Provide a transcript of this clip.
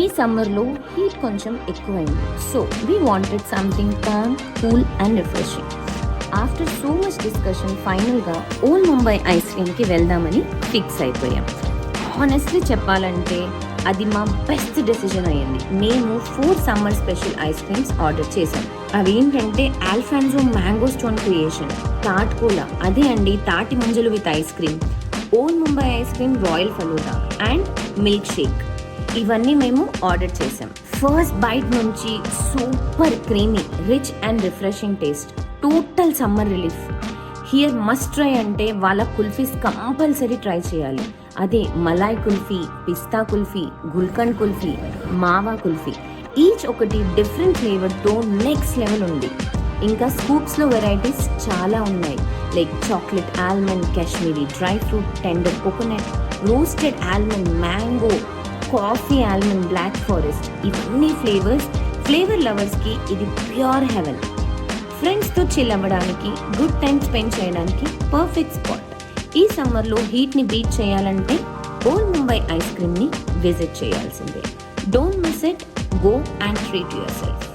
ఈ సమ్మర్లో హీట్ కొంచెం ఎక్కువైంది, so we wanted something calm, cool and refreshing. After so much discussion ఫైనల్గా ఓల్డ్ ముంబై ఐస్ క్రీమ్కి వెళ్దామని ఫిక్స్ అయిపోయాం. హానెస్ట్లీ చెప్పాలంటే అది మా బెస్ట్ డెసిజన్ అయ్యింది. మేము 4 summer special ice creams order చేశాం. అవి ఏంటంటే ఆల్ఫాన్సో మ్యాంగో స్టోన్ క్రియేషన్, టాట్ కోలా, అదే అండి తాటి ముంజలు with ice cream, old Mumbai ice cream royal falooda and milk shake. ఇవన్నీ మేము ఆర్డర్ చేసాం. ఫస్ట్ బైట్ నుంచి super creamy, rich and refreshing taste, total summer relief. Here must try అంటే వాళ్ళ కుల్ఫీస్ కంపల్సరీ ట్రై చేయాలి. అదే మలాయ్ కుల్ఫీ, పిస్తా కుల్ఫీ, గుల్కండ్ కుల్ఫీ, మావా కుల్ఫీ, ఈచ్ ఒకటి డిఫరెంట్ ఫ్లేవర్తో నెక్స్ట్ లెవెల్ ఉంది. ఇంకా స్కూప్స్లో వెరైటీస్ చాలా ఉన్నాయి, like chocolate almond, Kashmiri dry fruit, tender coconut, roasted almond, mango, coffee almond, black forest. ఇవన్నీ ఫ్లేవర్ లవర్స్కి ఇది ప్యూర్ హెవెన్. ఫ్రెండ్స్తో చిల్ అవ్వడానికి, గుడ్ టైం స్పెండ్ చేయడానికి పర్ఫెక్ట్ స్పాట్. ఈ సమ్మర్లో హీట్ని బీట్ చేయాలంటే ఓల్డ్ ముంబై ఐస్ క్రీమ్ని విజిట్ చేయాల్సిందే. Don't miss it, go and treat your self.